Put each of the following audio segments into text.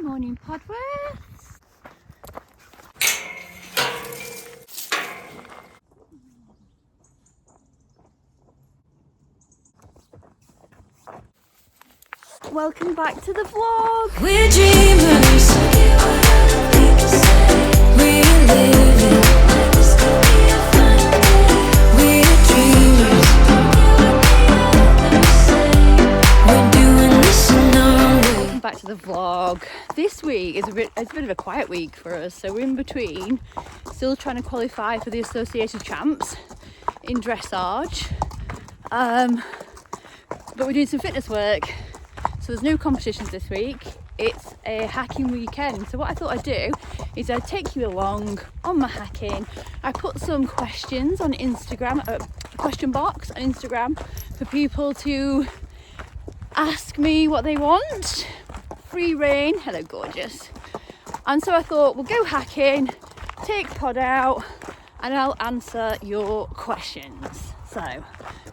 Morning, Podworths. Welcome back to the vlog. We're dreamers. We're living. We're dreamers. We're doing this in our way. Welcome back to the vlog. This week is it's a bit of a quiet week for us, so we're in between, still trying to qualify for the Associated Champs in dressage. But we're doing some fitness work. So there's no competitions this week. It's a hacking weekend. So what I thought I'd do is I'd take you along on my hacking. I put some questions on Instagram, a question box on Instagram for people to ask me what they want. Free reign. Hello, gorgeous. And so I thought we'll go hacking, take pod out, and I'll answer your questions. So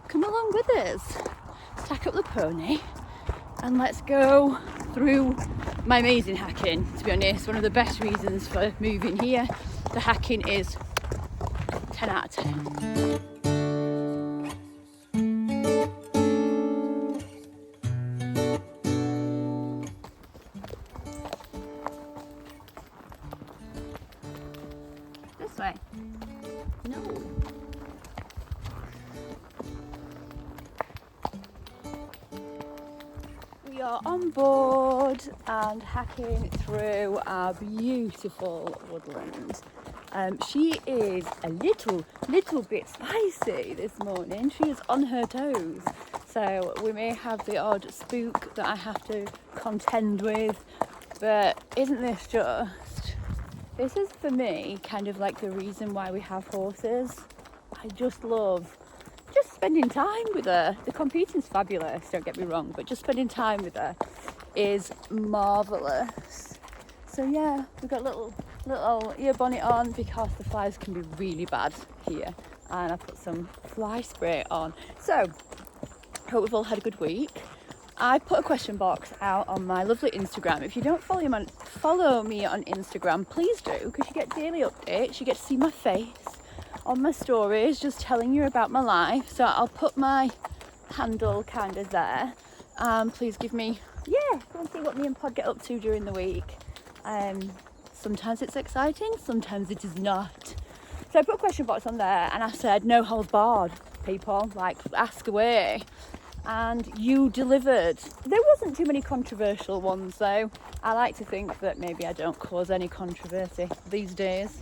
come along with us. Tack up the pony. And let's go through my amazing hacking. To be honest, one of the best reasons for moving here. The hacking is 10 out of 10. This way. No. We are on board and hacking through our beautiful woodland. She is a little bit spicy this morning. She is on her toes. So we may have the odd spook that I have to contend with. But isn't this just... This is for me kind of like the reason why we have horses. I just love spending time with her. The competing's fabulous, don't get me wrong, but just spending time with her is marvellous. So yeah, we've got little ear bonnet on because the flies can be really bad here, and I put some fly spray on. So hope we've all had a good week. I put a question box out on my lovely Instagram. If you don't follow me on Instagram, please do, because you get daily updates. You get to see my face on my stories, just telling you about my life. So I'll put my handle kind of there. Please give me, go and see what me and Pod get up to during the week. Sometimes it's exciting, sometimes it is not. So I put a question box on there and I said, no holds barred, people, like ask away. And you delivered. There wasn't too many controversial ones though. I like to think that maybe I don't cause any controversy these days.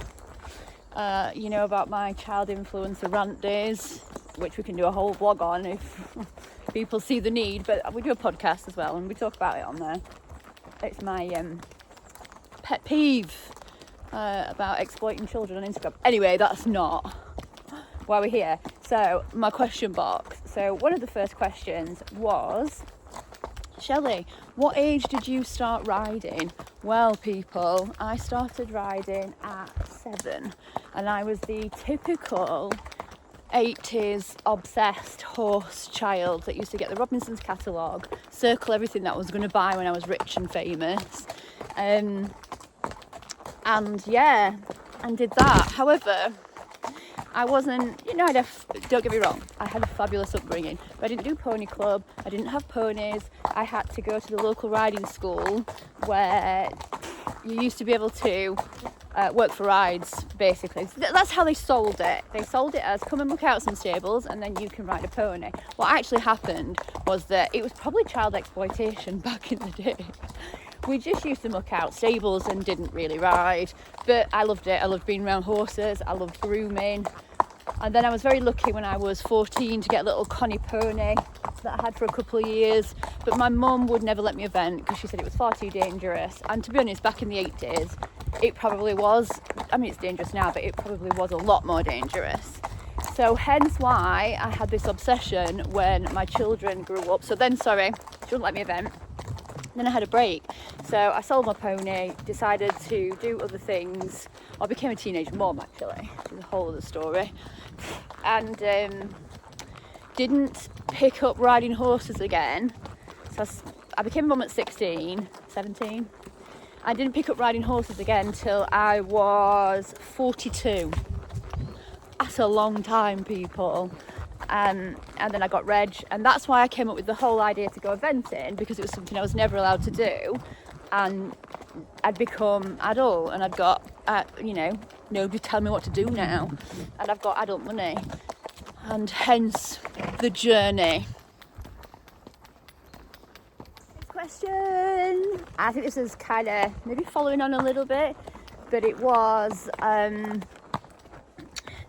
You know about my child influencer rant days, which we can do a whole vlog on if people see the need, but we do a podcast as well and we talk about it on there. It's my pet peeve about exploiting children on Instagram. Anyway, that's not why we're here. So my question box. So one of the first questions was, Shelley, what age did you start riding? Well, people, I started riding at 7 and I was the typical 80s obsessed horse child that used to get the Robinsons catalogue, circle everything that I was going to buy when I was rich and famous, and did that. However, I wasn't, don't get me wrong, I had a fabulous upbringing, but I didn't do pony club, I didn't have ponies. I had to go to the local riding school where you used to be able to work for rides, basically. That's how they sold it. They sold it as, come and look out some stables and then you can ride a pony. What actually happened was that it was probably child exploitation back in the day. We just used to muck out stables and didn't really ride, but I loved it. I loved being around horses, I loved grooming. And then I was very lucky when I was 14 to get a little Connie pony that I had for a couple of years, but my mum would never let me event because she said it was far too dangerous. And to be honest, back in the 80s, it probably was. I mean, it's dangerous now, but it probably was a lot more dangerous. So hence why I had this obsession when my children grew up. So then, she wouldn't let me event. Then I had a break, so I sold my pony, decided to do other things. I became a teenage mum, actually, which is a whole other story, and didn't pick up riding horses again. So I became a mum at 17, I didn't pick up riding horses again until I was 42. That's a long time, people. And then I got reg, and that's why I came up with the whole idea to go eventing, because it was something I was never allowed to do. And I'd become adult, and I'd got, nobody tell me what to do now, and I've got adult money, and hence the journey. Next question. I think this is kind of maybe following on a little bit, but it was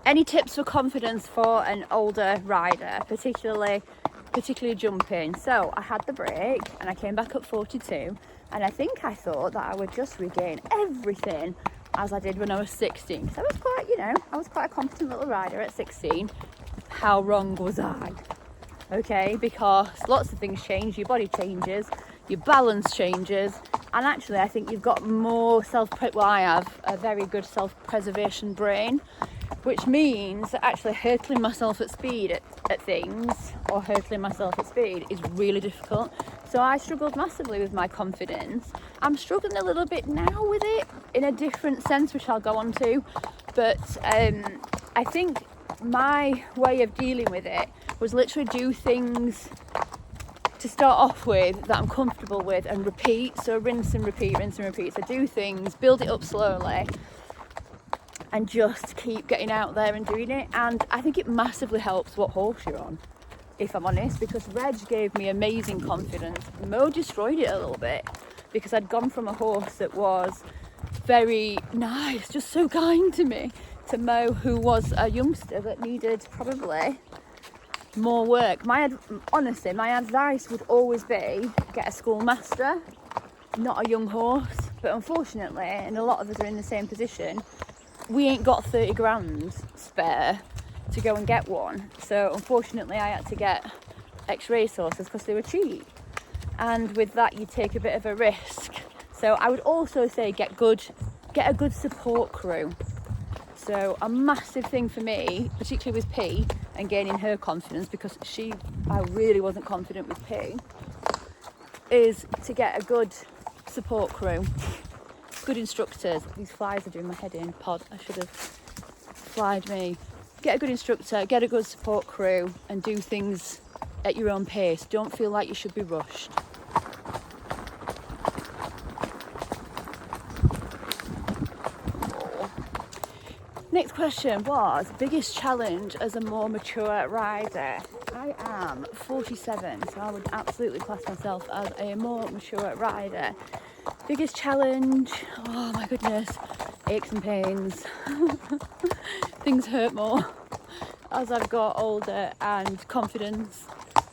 any tips for confidence for an older rider, particularly jumping. So I had the break and I came back at 42, and I think I thought that I would just regain everything as I did when I was 16. So I was quite a competent little rider at 16. How wrong was I? Okay, because lots of things change, your body changes, your balance changes, and actually I think you've got more I have a very good self-preservation brain, which means that actually hurtling myself at speed at things, or hurtling myself at speed, is really difficult. So I struggled massively with my confidence. I'm struggling a little bit now with it in a different sense, which I'll go on to, but I think my way of dealing with it was literally do things to start off with that I'm comfortable with and repeat. So rinse and repeat. So do things, build it up slowly, and just keep getting out there and doing it. And I think it massively helps what horse you're on, if I'm honest, because Reg gave me amazing confidence. Mo destroyed it a little bit, because I'd gone from a horse that was very nice, just so kind to me, to Mo, who was a youngster that needed probably more work. Honestly, my advice would always be get a schoolmaster, not a young horse. But unfortunately, and a lot of us are in the same position, we ain't got 30 grand spare to go and get one. So unfortunately I had to get ex-race horses because they were cheap, and with that you take a bit of a risk. So I would also say get a good support crew. So a massive thing for me, particularly with P and gaining her confidence, because I really wasn't confident with P, is to get a good support crew. Good instructors. These flies are doing my head in. Pod, I should have flied me. Get a good instructor, get a good support crew, and do things at your own pace. Don't feel like you should be rushed. Next question was biggest challenge as a more mature rider. I am 47, so I would absolutely class myself as a more mature rider. Biggest challenge, oh my goodness, aches and pains. Things hurt more as I've got older, and confidence,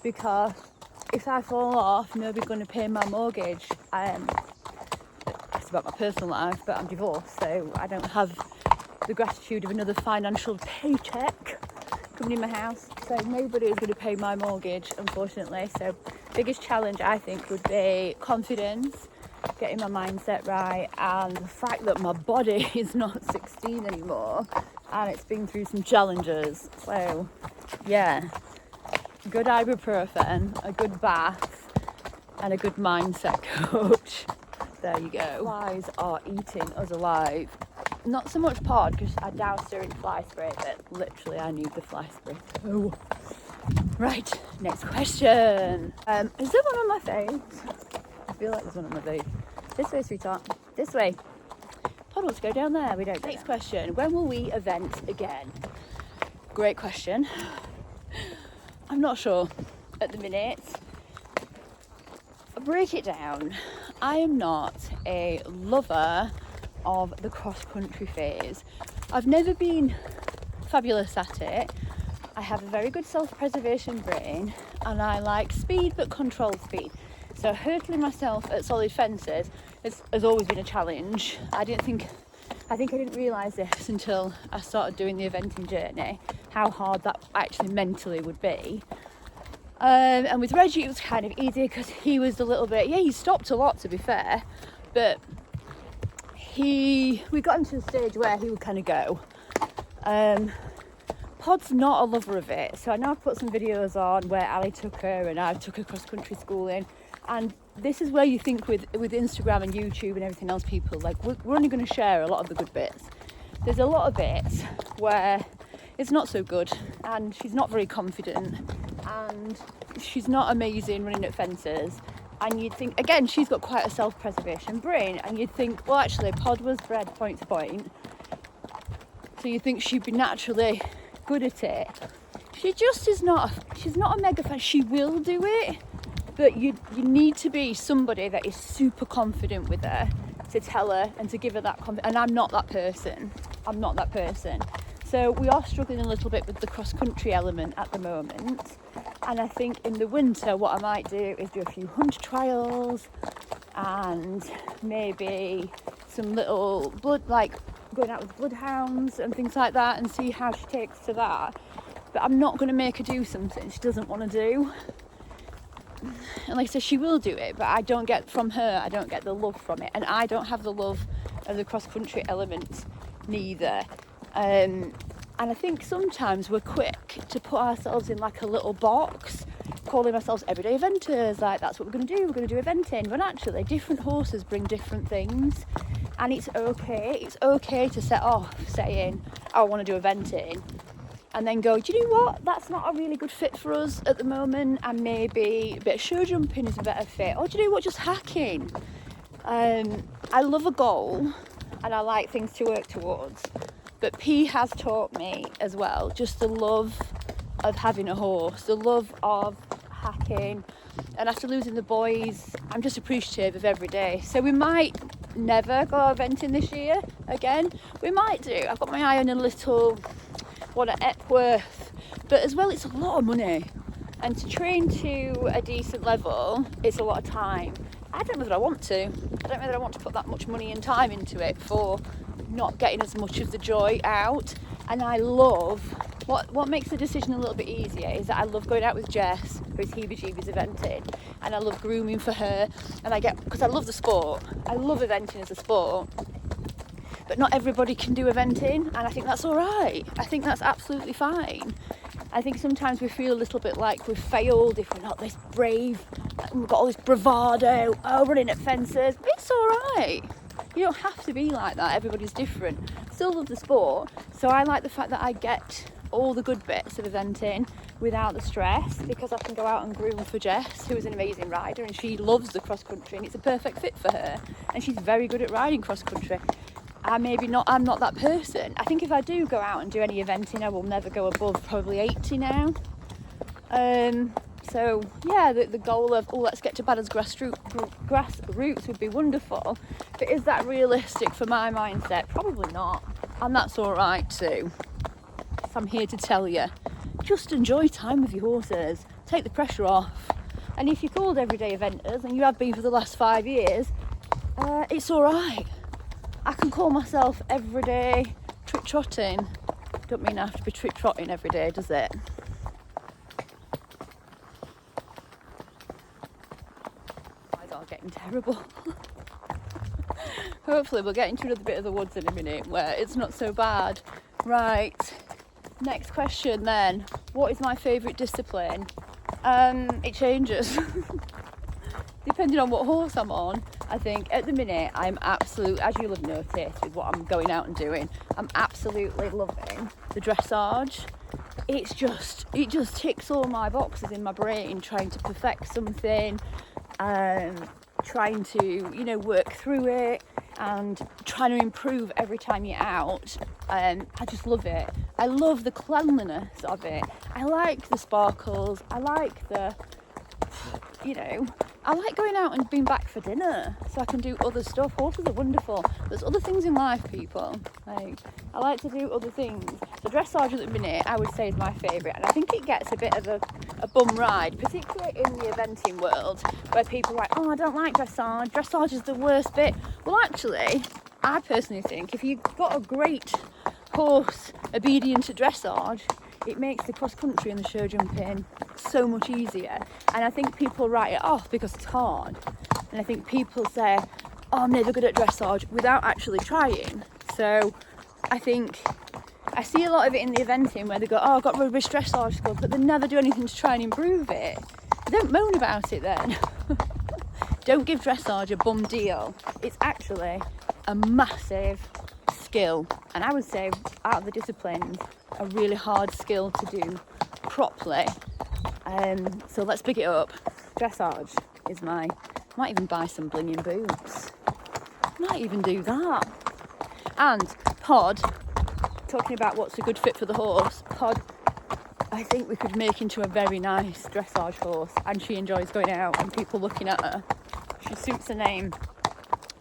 because if I fall off, nobody's going to pay my mortgage. It's about my personal life, but I'm divorced, so I don't have the gratitude of another financial paycheck coming in my house, so nobody is going to pay my mortgage, unfortunately. So biggest challenge I think would be confidence, getting my mindset right, and the fact that my body is not 16 anymore and it's been through some challenges. So yeah, good ibuprofen, a good bath, and a good mindset coach. There you go. Flies are eating us alive. Not so much pod, because I doused her in fly spray, but literally I need the fly spray. Oh. Right, next question. Is there one on my face? I feel like there's one on my face. This way, sweetheart. This way. Pod wants to go down there. We don't. Next question. When will we event again? Great question. I'm not sure at the minute. I'll break it down. I am not a lover of the cross-country phase. I've never been fabulous at it. I have a very good self-preservation brain, and I like speed, but controlled speed. So hurtling myself at solid fences has always been a challenge. I think I didn't realise this until I started doing the eventing journey, how hard that actually mentally would be. And with Reggie it was kind of easy, because he was a little bit, he stopped a lot to be fair, but we got him to the stage where he would kind of go. Pod's not a lover of it, so I know I've put some videos on where Ali took her and I took her cross country schooling, and this is where you think with Instagram and YouTube and everything else, people, like, we're only going to share a lot of the good bits. There's a lot of bits where it's not so good, and she's not very confident, and she's not amazing running at fences. And you'd think, again, she's got quite a self-preservation brain, and you'd think, well, actually, Pod was bred point to point, so you think she'd be naturally good at it. She just is not. She's not a mega fan. She will do it, but you need to be somebody that is super confident with her to tell her and to give her that confidence. And I'm not that person. So we are struggling a little bit with the cross-country element at the moment. And I think in the winter, what I might do is do a few hunter trials and maybe some little going out with bloodhounds and things like that, and see how she takes to that. But I'm not going to make her do something she doesn't want to do. And like I said, she will do it, but I don't get the love from it, and I don't have the love of the cross-country element neither. And I think sometimes we're quick to put ourselves in like a little box, calling ourselves everyday eventers, like that's what we're going to do, we're going to do eventing. When actually different horses bring different things, and it's okay to set off saying, I want to do eventing, and then go, do you know what, that's not a really good fit for us at the moment, and maybe a bit of show jumping is a better fit, or do you know what, just hacking. I love a goal and I like things to work towards, but P has taught me as well just the love of having a horse, the love of hacking. And after losing the boys, I'm just appreciative of every day. So we might never go eventing this year again. We might do. I've got my eye on a little one at Epworth, but as well, it's a lot of money, and to train to a decent level, it's a lot of time. I don't know that I want to put that much money and time into it for not getting as much of the joy out. And I love what makes the decision a little bit easier is that I love going out with Jess, who's heebie-jeebies eventing, and I love grooming for her, and because I love the sport, I love eventing as a sport. But not everybody can do eventing, and I think that's all right. I think that's absolutely fine. I think sometimes we feel a little bit like we've failed if we're not this brave, we've got all this bravado, running at fences. It's all right. You don't have to be like that. Everybody's different. Still love the sport, so I like the fact that I get all the good bits of eventing without the stress, because I can go out and groom for Jess, who is an amazing rider, and she loves the cross country, and it's a perfect fit for her, and she's very good at riding cross country. I'm not that person. I think if I do go out and do any eventing, I will never go above probably 80 now. So yeah, the goal of, let's get to Badders grassroots would be wonderful. But is that realistic for my mindset? Probably not. And that's all right too. So I'm here to tell you, just enjoy time with your horses. Take the pressure off. And if you're called everyday eventers, and you have been for the last 5 years, it's all right. I can call myself everyday trick trotting. Don't mean I have to be trick trotting every day, does it? Eyes are getting terrible. Hopefully we'll get into another bit of the woods in a minute where it's not so bad. Right, next question then. What is my favourite discipline? It changes. Depending on what horse I'm on. I think at the minute I'm absolutely, as you'll have noticed with what I'm going out and doing, I'm absolutely loving the dressage. It just ticks all my boxes in my brain, trying to perfect something, trying to, work through it and trying to improve every time you're out. I just love it. I love the cleanliness of it. I like the sparkles. I like the, I like going out and being back for dinner so I can do other stuff. Horses are wonderful. There's other things in life, people. I like to do other things. So dressage at the minute, I would say, is my favourite, and I think it gets a bit of a bum ride, particularly in the eventing world, where people are like, I don't like dressage. Dressage is the worst bit. Well, actually, I personally think if you've got a great horse obedient to dressage, it makes the cross country and the show jumping so much easier. And I think people write it off because it's hard. And I think people say, I'm never good at dressage, without actually trying. So I think I see a lot of it in the eventing where they go, I've got rubbish dressage skills, but they never do anything to try and improve it. They don't moan about it then. don't give dressage a bum deal. It's actually a massive skill, and I would say out of the disciplines, a really hard skill to do properly. So let's pick it up. Dressage is might even buy some blinging boots. Might even do that. And Pod, talking about what's a good fit for the horse, Pod, I think we could make into a very nice dressage horse, and she enjoys going out and people looking at her. She suits the name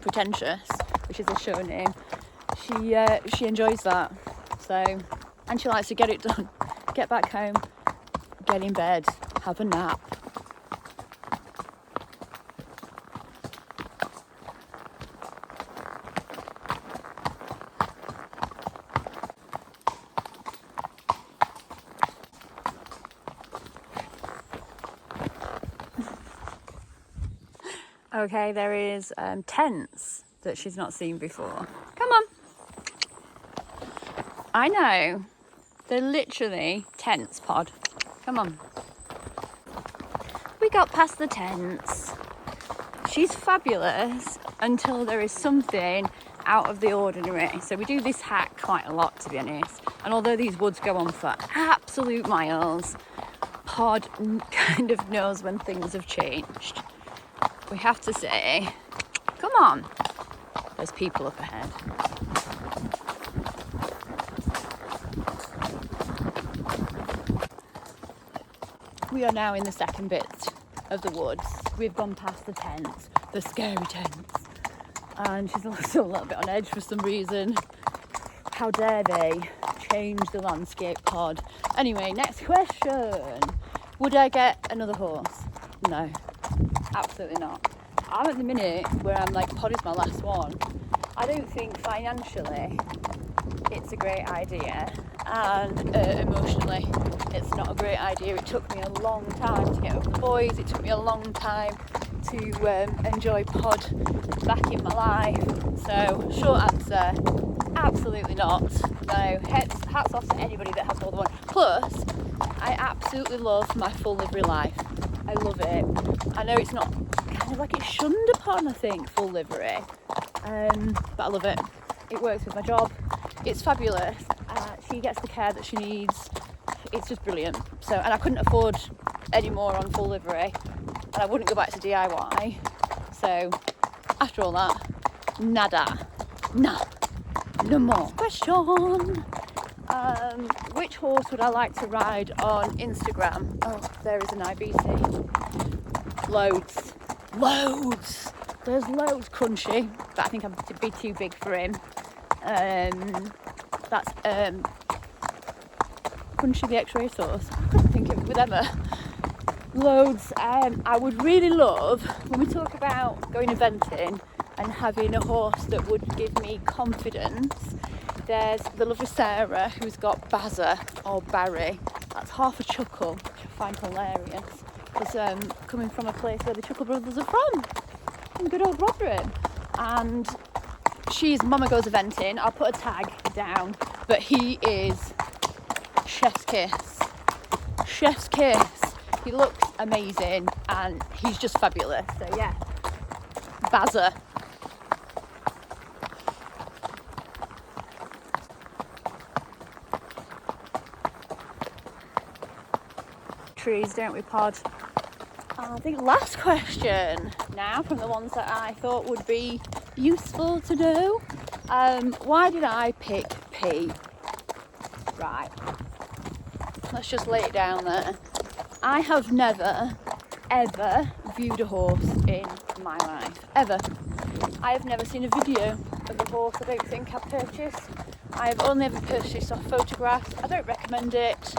Pretentious, which is a show name. She enjoys that. So, and she likes to get it done, get back home, get in bed, have a nap. Okay, there is tents that she's not seen before. Come on. I know. They're literally tents, Pod. Come on. We got past the tents. She's fabulous until there is something out of the ordinary. So we do this hack quite a lot, to be honest. And although these woods go on for absolute miles, Pod kind of knows when things have changed. We have to say, come on, there's people up ahead. We are now in the second bit of the woods. We've gone past the tents, the scary tents, and she's also a little bit on edge for some reason. How dare they change the landscape, Pod? Anyway, next question. Would I get another horse? No. Absolutely not. I'm at the minute where I'm like, Pod is my last one. I don't think financially it's a great idea, and emotionally it's not a great idea. It took me a long time to get over the boys. It took me a long time to enjoy Pod back in my life. So short answer, absolutely not. No, hats off to anybody that has more than one. Plus, I absolutely love my full livery life. I love it. I know it's not kind of like it's shunned upon, I think, full livery, but I love it. It works with my job. It's fabulous. She gets the care that she needs. It's just brilliant. So, and I couldn't afford any more on full livery, and I wouldn't go back to DIY. So, after all that, nada, no more. Question. Which horse would I like to ride on Instagram? Oh, there is an IBC. Loads. There's loads. Crunchy, but I think I'd be too big for him. That's Crunchy the X-ray sauce. I couldn't think of it with Emma. Loads. I would really love, when we talk about going eventing and having a horse that would give me confidence, there's the lovely Sarah who's got Bazza or Barry. That's half a chuckle, which I find hilarious. Because coming from a place where the Chuckle Brothers are from, in good old Rotherham. And she's Mama Goes Eventing. I'll put a tag down, but he is chef's kiss. Chef's kiss. He looks amazing and he's just fabulous. So yeah, Bazza. Trees, don't we, Pod? I think last question now from the ones that I thought would be useful to know. Why did I pick P? Right, let's just lay it down there. I have never ever viewed a horse in my life, ever. I have never seen a video of a horse. I don't think I've purchased. I have only ever purchased off photographs. I don't recommend it.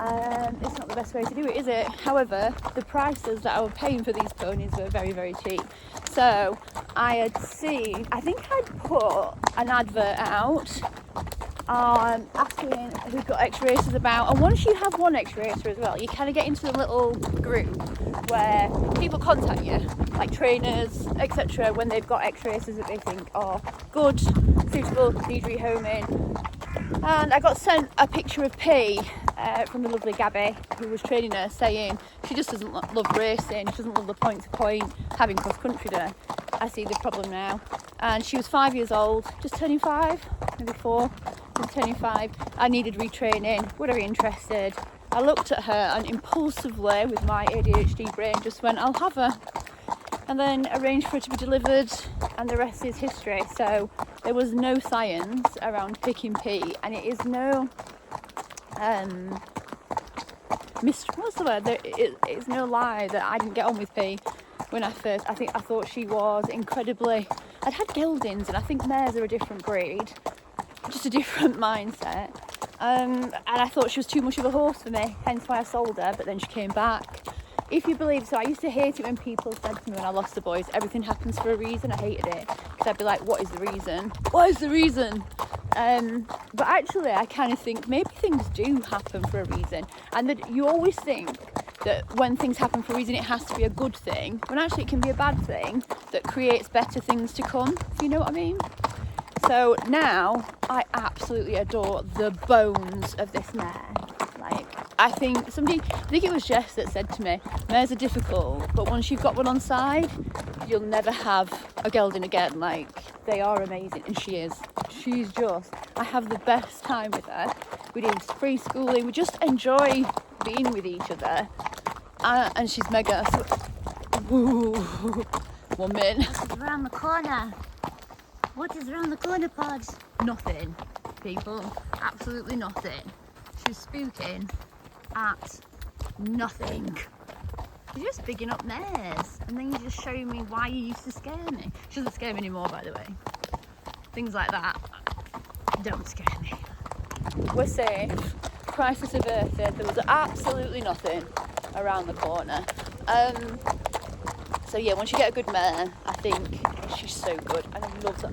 It's not the best way to do it, is it? However, the prices that I was paying for these ponies were very, very cheap. So I had seen, I think I'd put an advert out asking who've got X-Racers about. And once you have one X-Racer as well, you kind of get into a little group where people contact you, like trainers, etc., when they've got X-Racers that they think are good, suitable, need rehoming. And I got sent a picture of P from the lovely Gabby, who was training her, saying she just doesn't love racing, she doesn't love the point to point, having cross country day. I see the problem now. And she was 5 years old, just turning 5, maybe 4, just turning 5. I needed retraining, were very interested. I looked at her and impulsively, with my ADHD brain, just went, I'll have her. And then arranged for her to be delivered, and the rest is history. So there was no science around picking P, and it is no what's the word? It's no lie that I didn't get on with P when I thought she was incredibly. I'd had geldings, and I think mares are a different breed, just a different mindset. And I thought she was too much of a horse for me, hence why I sold her. But then she came back. If you believe, so I used to hate it when people said to me when I lost the boys, everything happens for a reason. I hated it because I'd be like, what is the reason? What is the reason? But actually I kind of think maybe things do happen for a reason, and that you always think that when things happen for a reason it has to be a good thing, when actually it can be a bad thing that creates better things to come, if you know what I mean. So now I absolutely adore the bones of this mare. Like, I think it was Jess that said to me, mares are difficult, but once you've got one on side, you'll never have a gelding again. Like, they are amazing, and she's just, I have the best time with her. We do free schooling, we just enjoy being with each other, and she's mega. So, woo, 1 minute. What is around the corner? What is around the corner, Pod? Nothing, people, absolutely nothing. She's spooking at nothing. You're just bigging up mares, and then you're just showing me why you used to scare me. She doesn't scare me anymore, by the way. Things like that don't scare me. We're safe. Crisis averted. There was absolutely nothing around the corner. So yeah, once you get a good mare, I think she's so good, and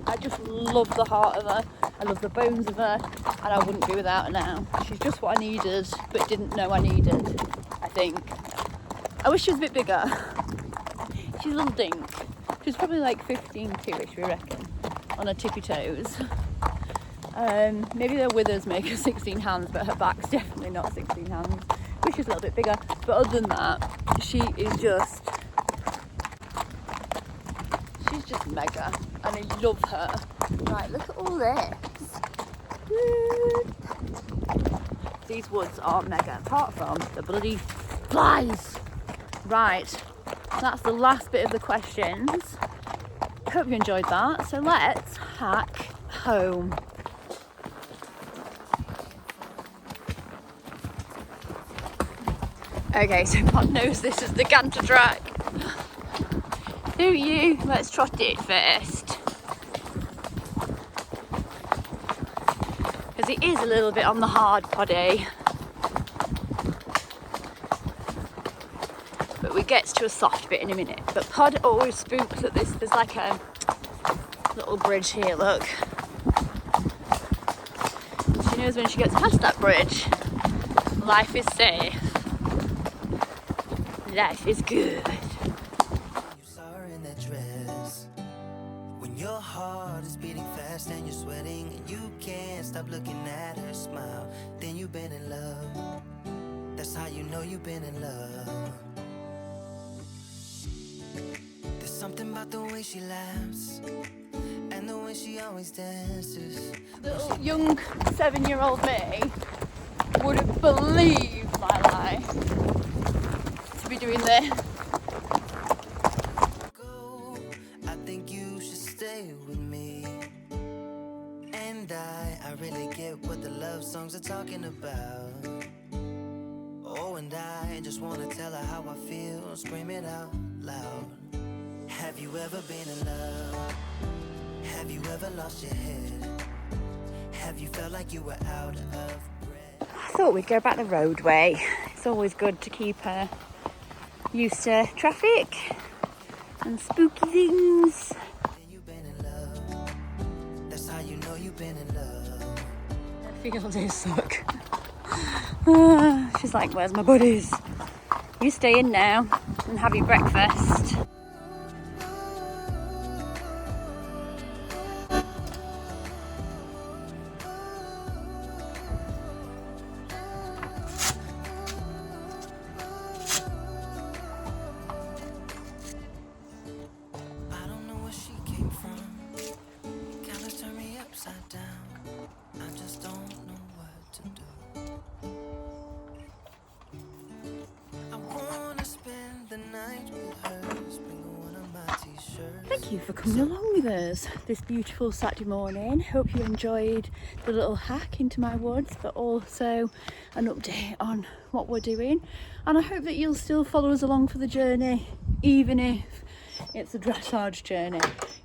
I just love the heart of her. I love the bones of her, and I wouldn't be without her now. She's just what I needed, but didn't know I needed, I think. I wish she was a bit bigger. She's a little dink. She's probably like 15-2-ish, we reckon, on her tippy toes. Maybe their withers make her 16 hands, but her back's definitely not 16 hands. Wish she was a little bit bigger, but other than that, she's just mega, and I love her. Right, look at all this. Woo. These woods are mega, apart from the bloody flies. Right, that's the last bit of the questions. Hope you enjoyed that. So let's hack home. Okay, so Pod knows this is the canter track. Do you? Let's trot it first. Because it is a little bit on the hard poddy. But we get to a soft bit in a minute. But Pod always spooks at this. There's like a little bridge here, look. She knows when she gets past that bridge, life is safe. Life is good. Your heart is beating fast and you're sweating and you can't stop looking at her smile. Then you've been in love. That's how you know you've been in love. There's something about the way she laughs and the way she always dances. Little young 7-year-old me wouldn't believe my life to be doing this. I really get what the love songs are talking about. Oh, and I just wanna tell her how I feel, scream it out loud. Have you ever been in love? Have you ever lost your head? Have you felt like you were out of breath? I thought we'd go back the roadway. It's always good to keep her used to traffic and spooky things. You've been in love. That's how you know you've been in love. Field is suck. She's like, where's my buddies? You stay in now and have your breakfast. Thank you for coming along with us this beautiful Saturday morning. Hope you enjoyed the little hack into my woods, but also an update on what we're doing. And I hope that you'll still follow us along for the journey, even if it's a dressage journey,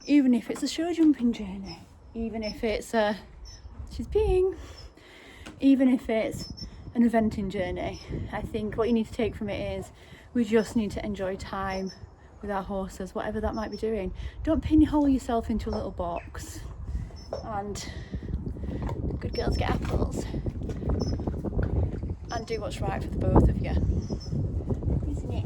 even if it's a show jumping journey, even if it's even if it's an eventing journey. I think what you need to take from it is we just need to enjoy time with our horses, whatever that might be doing. Don't pinhole yourself into a little box, and good girls get apples, and do what's right for the both of you, isn't it?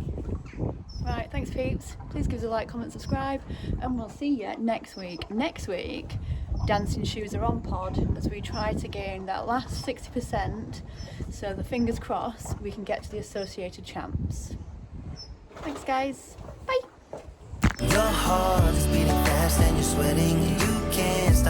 Right, thanks peeps. Please give us a like, comment, subscribe, and we'll see you next week. Next week, dancing shoes are on pod as we try to gain that last 60%, so the fingers crossed we can get to the associated champs. Thanks guys, bye. Your heart is beating fast and you're sweating. You can't stop.